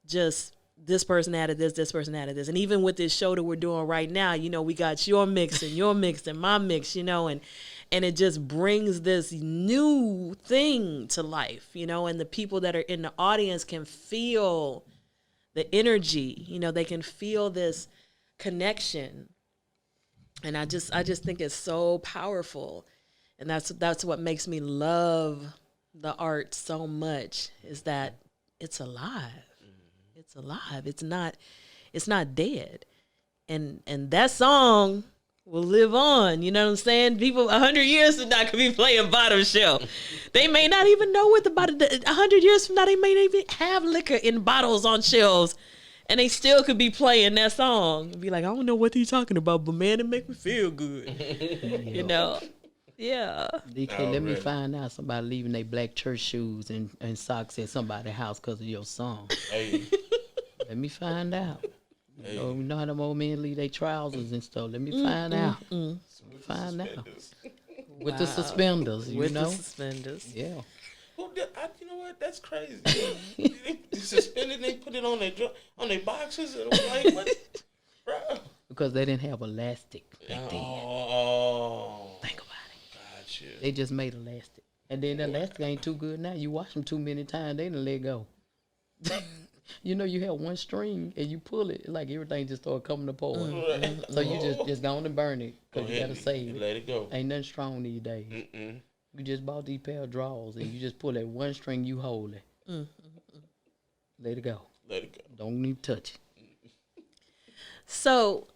just this person added this person added this. And even with this show that we're doing right now, you know, we got your mix and my mix, you know, and And it just brings this new thing to life, you know, and the people that are in the audience can feel the energy, you know, they can feel this connection. And I just think it's so powerful. And that's what makes me love the art so much, is that it's alive. It's alive. It's not dead. And that song will live on. You know what I'm saying? People 100 years from now could be playing Bottom Shelf. They may not even know what 100 years from now, they may not even have liquor in bottles on shelves. And they still could be playing that song and be like, I don't know what he's talking about, but man, it make me feel good. You know? Yeah. DK, let me find out somebody leaving their black church shoes and socks at somebody's house because of your song. Hey. Let me find out. Hey. You know how them old men leave their trousers and stuff. Let me find out. Find out. With the suspenders, you know? With the suspenders. Yeah. You know what? That's crazy. They suspended. They put it on their boxes, and I'm like, what, bro? Because they didn't have elastic back then. Oh, Think about it. gotcha. They just made elastic, and then the elastic ain't too good now. You wash them too many times, they done let go. You know, you have one string and you pull it, like everything just start coming apart. So you just go on and burn it because you gotta save it. Let it go. Ain't nothing strong these days. You just bought these pair of drawers and you just pull that one string, you hold it. Let it go. Let it go. Don't even touch it. So,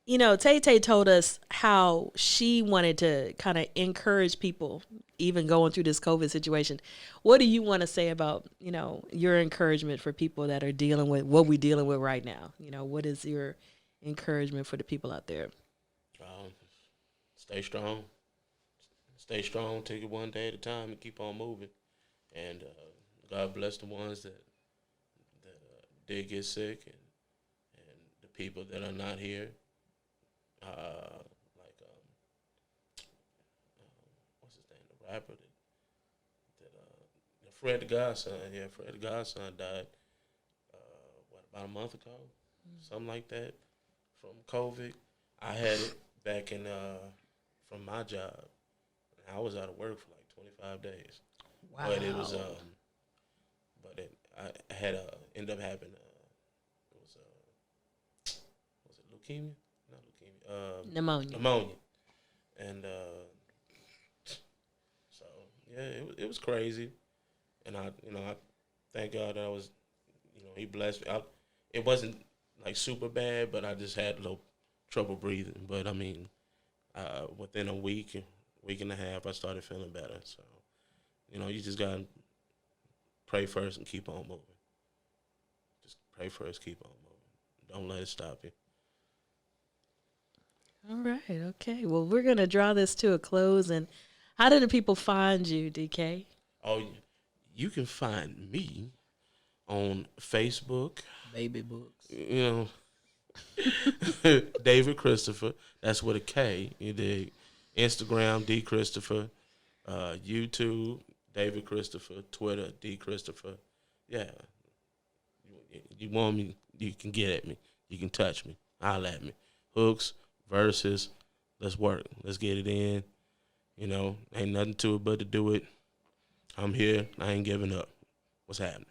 you know, Tay Tay told us how she wanted to kind of encourage people, even going through this COVID situation. What do you want to say about, you know, your encouragement for people that are dealing with what we're dealing with right now? You know, what is your encouragement for the people out there? Stay strong. Stay strong. Take it one day at a time and keep on moving. And God bless the ones that did get sick, and the people that are not here. What's his name? The rapper that Fred the Godson. Yeah, Fred the Godson died. About a month ago, something like that, from COVID. I had it back in from my job. I was out of work for like 25 days. Wow. But it was I had ended up having was it leukemia? Not leukemia. Pneumonia. And so yeah, it was crazy. And I thank God that I was, He blessed me. It wasn't like super bad, but I just had a little trouble breathing. But I mean, within a week and a half, I started feeling better. So, you just gotta pray first and keep on moving. Just pray first, keep on moving. Don't let it stop you. All right. Okay. Well, we're going to draw this to a close. And how do the people find you, DK? Oh, you can find me on Facebook. Baby books. David Christopher. That's with a K. You dig? Instagram, D Christopher. YouTube, David Christopher. Twitter, D Christopher. Yeah. You want me, you can get at me. You can touch me. Holler at me. Hooks, verses. Let's work. Let's get it in. Ain't nothing to it but to do it. I'm here. I ain't giving up. What's happening?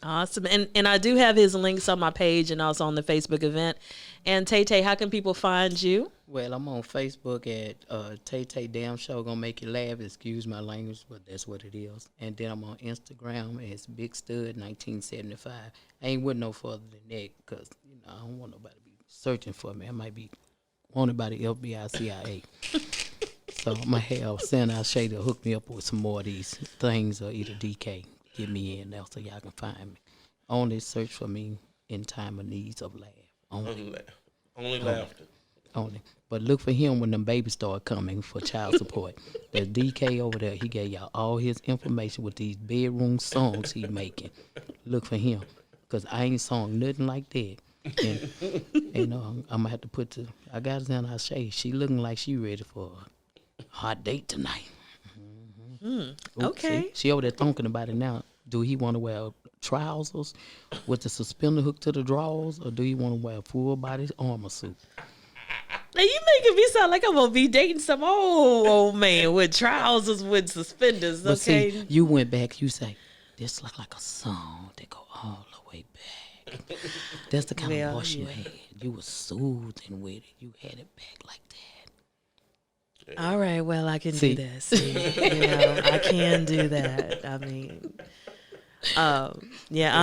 Awesome. And I do have his links on my page and also on the Facebook event. And Tay Tay, how can people find you? Well, I'm on Facebook at Tay Tay Damn Show Gonna Make You Laugh. Excuse my language, but that's what it is. And then I'm on Instagram as Big Stud 1975. I ain't with no further than that because I don't want nobody to be searching for me. I might be wanted by the FBI, CIA. So I'm gonna have Santa Shay to hook me up with some more of these things, or either DK get me in there so y'all can find me. Only search for me in time of needs of laugh. Only laughter. Only. But look for him when them babies start coming for child support. There's DK over there. He gave y'all all his information with these bedroom songs he making. Look for him. Because I ain't sung nothing like that. And, I'm going to have to put I got Zennurgy Shay. She looking like she ready for a hot date tonight. Okay. See? She over there thinking about it now. Do he want to wear trousers with the suspender hooked to the drawers, or do he want to wear a full body armor suit? Now you making me sound like I'm gonna be dating some old man with trousers with suspenders. But Okay. see, you went back. You say, "This look like a song that go all the way back." That's the kind of voice you had. You was soothing with it. You had it back like that. All right, well, I can do this. See, I can do that. I mean, I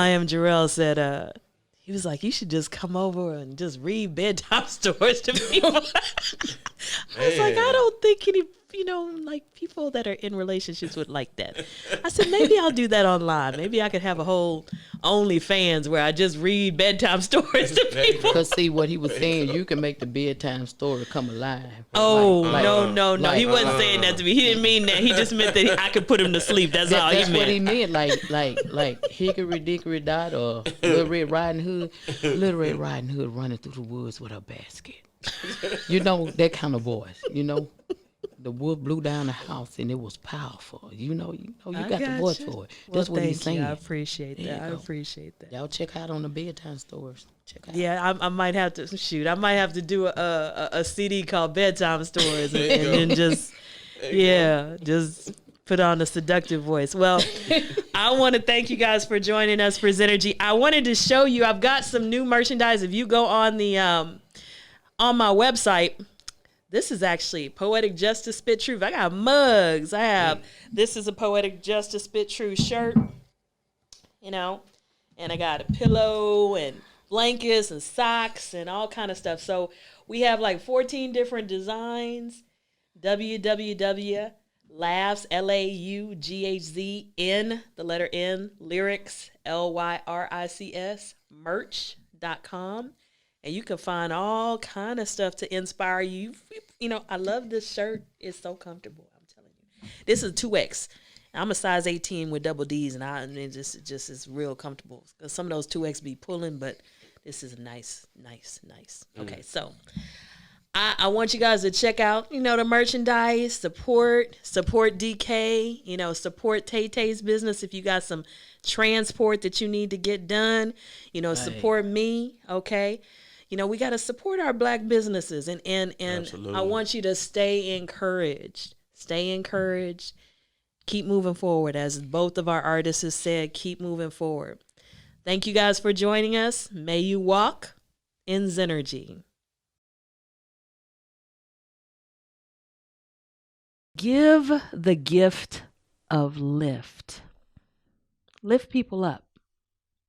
am Jarrell said, he was like, you should just come over and just read bedtime stories to people. I was like, I don't think any, like people that are in relationships would like that. I said, maybe I'll do that online. Maybe I could have a whole OnlyFans where I just read bedtime stories to people. Because see, what he was saying, you can make the bedtime story come alive. Oh, no. He wasn't saying that to me. He didn't mean that. He just meant that I could put him to sleep. That's all he meant. That's what he meant. Like Hickory Dickory Dot or Little Red Riding Hood. Little Red Riding Hood running through the woods with her basket. That kind of voice, The wolf blew down the house and it was powerful. You got the voice for it. That's what he's saying. I appreciate that. I appreciate that. Y'all check out on the bedtime stories. Check out. Yeah, I might have to I might have to do a CD called Bedtime Stories and then just put on a seductive voice. Well, I want to thank you guys for joining us for Zennurgy. I wanted to show you, I've got some new merchandise. If you go on the on my website, this is actually Poetic Justice Spit Truth. I got mugs. This is a Poetic Justice Spit Truth shirt, and I got a pillow and blankets and socks and all kind of stuff. So we have like 14 different designs. www.laughs, LAUGHZN, the letter N, lyrics, LYRICS, merch.com. And you can find all kind of stuff to inspire you. I love this shirt. It's so comfortable. I'm telling you. This is 2X. I'm a size 18 with double D's, and it just is real comfortable. Because some of those 2X be pulling, but this is nice. Okay, so I want you guys to check out, the merchandise, support DK, support Tay-Tay's business if you got some transport that you need to get done, support me, okay? We got to support our Black businesses, and I want you to stay encouraged. Keep moving forward. As both of our artists have said, keep moving forward. Thank you guys for joining us. May you walk in Zennurgy. Give the gift of lift. Lift people up.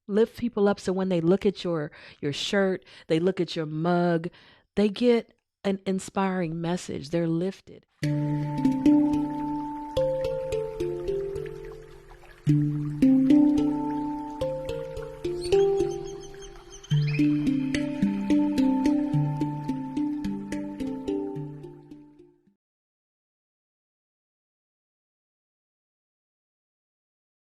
Lift people up so when they look at your shirt, they look at your mug, they get an inspiring message. They're lifted.